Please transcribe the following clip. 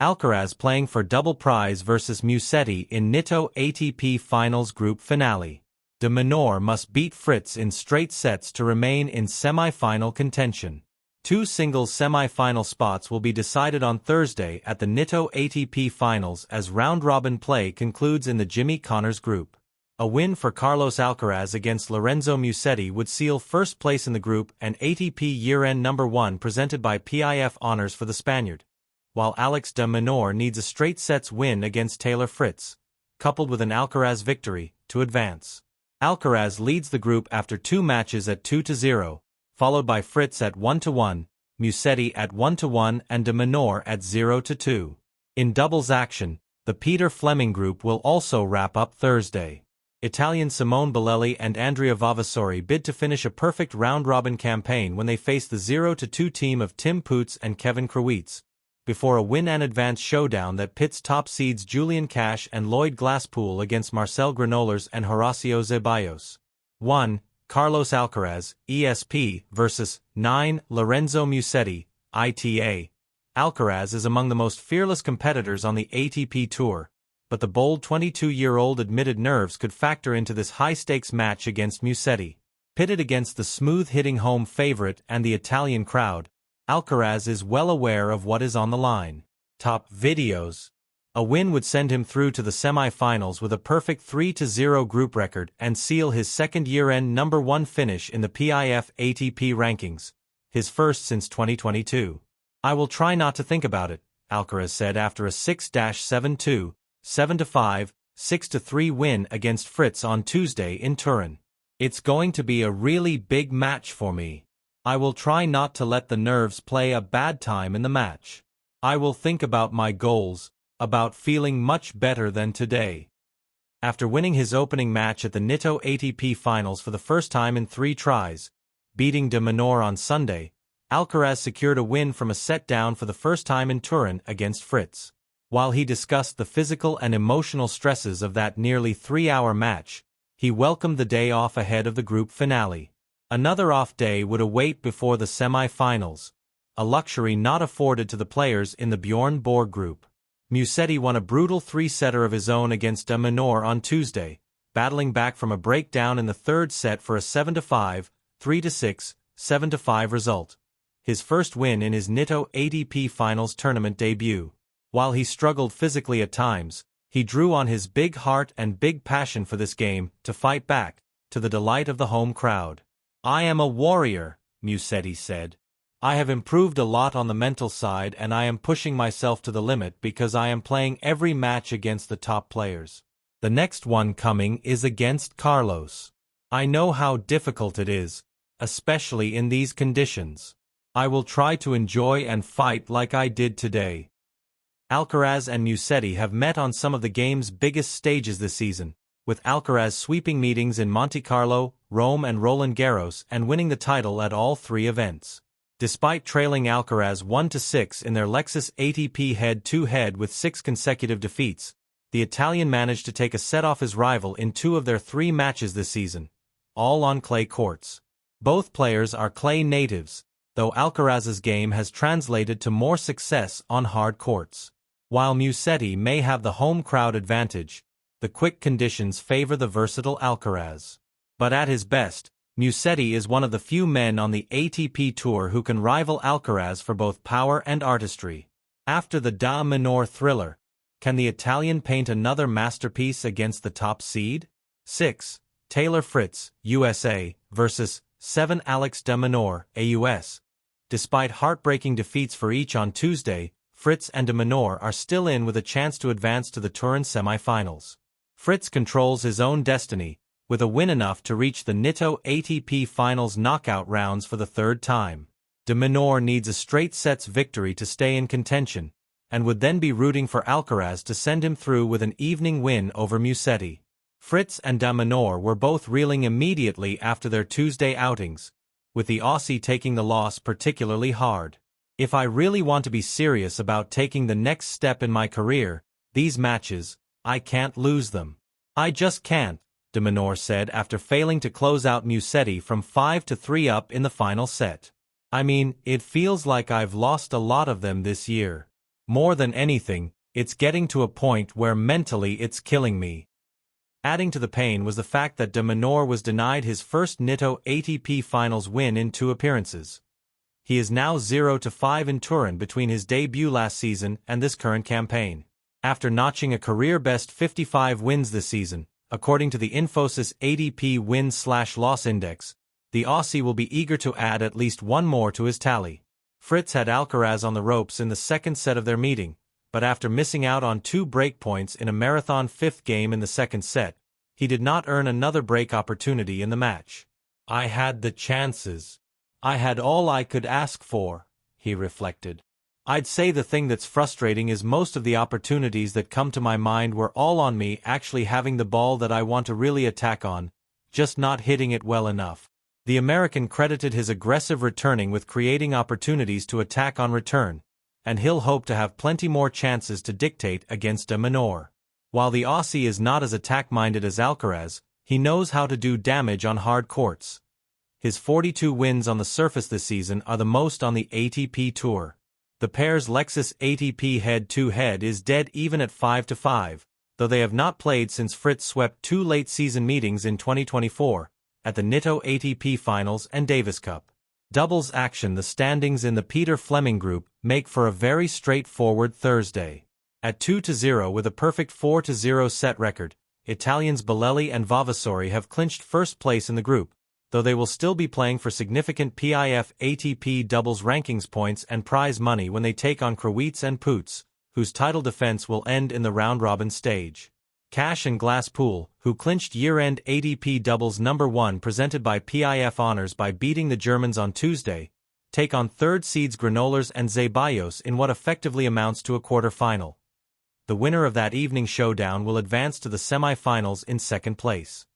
Alcaraz playing for double prize versus Musetti in Nitto ATP Finals Group Finale. De Minaur must beat Fritz in straight sets to remain in semi-final contention. Two singles semi-final spots will be decided on Thursday at the Nitto ATP Finals as round-robin play concludes in the Jimmy Connors Group. A win for Carlos Alcaraz against Lorenzo Musetti would seal first place in the group and ATP year-end #1 presented by PIF honors for the Spaniard, while Alex de Minaur needs a straight sets win against Taylor Fritz, coupled with an Alcaraz victory, to advance. Alcaraz leads the group after two matches at 2-0, followed by Fritz at 1-1, Musetti at 1-1 and de Minaur at 0-2. In doubles action, the Peter Fleming group will also wrap up Thursday. Italian Simone Bolelli and Andrea Vavasori bid to finish a perfect round-robin campaign when they face the 0-2 team of Tim Poots and Kevin Krawitz, before a win-and-advance showdown that pits top seeds Julian Cash and Lloyd Glasspool against Marcel Granollers and Horacio Zeballos. 1. Carlos Alcaraz, ESP, vs. 9. Lorenzo Musetti, ITA. Alcaraz is among the most fearless competitors on the ATP Tour, but the bold 22-year-old admitted nerves could factor into this high-stakes match against Musetti. Pitted against the smooth-hitting home favorite and the Italian crowd, Alcaraz is well aware of what is on the line. Top videos. A win would send him through to the semi-finals with a perfect 3-0 group record and seal his second year-end #1 finish in the PIF ATP rankings, his first since 2022. "I will try not to think about it," Alcaraz said after a 6-7-2, 7-5, 6-3 win against Fritz on Tuesday in Turin. "It's going to be a really big match for me. I will try not to let the nerves play a bad time in the match. I will think about my goals, about feeling much better than today." After winning his opening match at the Nitto ATP Finals for the first time in 3 tries, beating de Minaur on Sunday, Alcaraz secured a win from a set down for the first time in Turin against Fritz. While he discussed the physical and emotional stresses of that nearly 3-hour match, he welcomed the day off ahead of the group finale. Another off day would await before the semi-finals, a luxury not afforded to the players in the Bjorn Borg group. Musetti won a brutal 3-setter of his own against de Minaur on Tuesday, battling back from a breakdown in the third set for a 7-5, 3-6, 7-5 result, his first win in his Nitto ATP Finals tournament debut. While he struggled physically at times, he drew on his big heart and big passion for this game to fight back, to the delight of the home crowd. "I am a warrior," Musetti said. "I have improved a lot on the mental side and I am pushing myself to the limit because I am playing every match against the top players. The next one coming is against Carlos. I know how difficult it is, especially in these conditions. I will try to enjoy and fight like I did today." Alcaraz and Musetti have met on some of the game's biggest stages this season, with Alcaraz sweeping meetings in Monte Carlo, Rome and Roland Garros and winning the title at all 3 events. Despite trailing Alcaraz 1-6 in their Lexus ATP head-to-head with 6 consecutive defeats, the Italian managed to take a set off his rival in 2 of their 3 matches this season, all on clay courts. Both players are clay natives, though Alcaraz's game has translated to more success on hard courts. While Musetti may have the home crowd advantage, the quick conditions favor the versatile Alcaraz. But at his best, Musetti is one of the few men on the ATP Tour who can rival Alcaraz for both power and artistry. After the de Minaur thriller, can the Italian paint another masterpiece against the top seed? 6. Taylor Fritz, USA, vs. 7. Alex de Minaur, AUS. Despite heartbreaking defeats for each on Tuesday, Fritz and de Minaur are still in with a chance to advance to the Turin semi-finals. Fritz controls his own destiny, with a win enough to reach the Nitto ATP Finals knockout rounds for the 3rd time. De Minaur needs a straight sets victory to stay in contention, and would then be rooting for Alcaraz to send him through with an evening win over Musetti. Fritz and de Minaur were both reeling immediately after their Tuesday outings, with the Aussie taking the loss particularly hard. "If I really want to be serious about taking the next step in my career, these matches, I can't lose them. I just can't," de Minaur said after failing to close out Musetti from 5-3 up in the final set. "I mean, it feels like I've lost a lot of them this year. More than anything, it's getting to a point where mentally it's killing me. Adding to the pain was the fact that de Minaur was denied his first Nitto ATP Finals win in 2 appearances. He is now 0-5 in Turin between his debut last season and this current campaign. After notching a career-best 55 wins this season, according to the Infosys ATP win/loss index, the Aussie will be eager to add at least one more to his tally. Fritz had Alcaraz on the ropes in the second set of their meeting, but after missing out on 2 break points in a marathon 5th game in the second set, he did not earn another break opportunity in the match. "I had the chances. I had all I could ask for," he reflected. "I'd say the thing that's frustrating is most of the opportunities that come to my mind were all on me actually having the ball that I want to really attack on, just not hitting it well enough." The American credited his aggressive returning with creating opportunities to attack on return, and he'll hope to have plenty more chances to dictate against de Minaur. While the Aussie is not as attack-minded as Alcaraz, he knows how to do damage on hard courts. His 42 wins on the surface this season are the most on the ATP Tour. The pair's Lexus ATP head-to-head is dead even at 5-5, though they have not played since Fritz swept 2 late-season meetings in 2024, at the Nitto ATP Finals and Davis Cup. Doubles action. The standings in the Peter Fleming group make for a very straightforward Thursday. At 2-0 with a perfect 4-0 set record, Italians Bolelli and Vavasori have clinched first place in the group, though they will still be playing for significant PIF ATP doubles rankings points and prize money when they take on Krawietz and Poots, whose title defense will end in the round-robin stage. Cash and Glasspool, who clinched year-end ATP doubles number 1 presented by PIF Honors by beating the Germans on Tuesday, take on third seeds Granollers and Zeballos in what effectively amounts to a quarter-final. The winner of that evening's showdown will advance to the semi-finals in second place.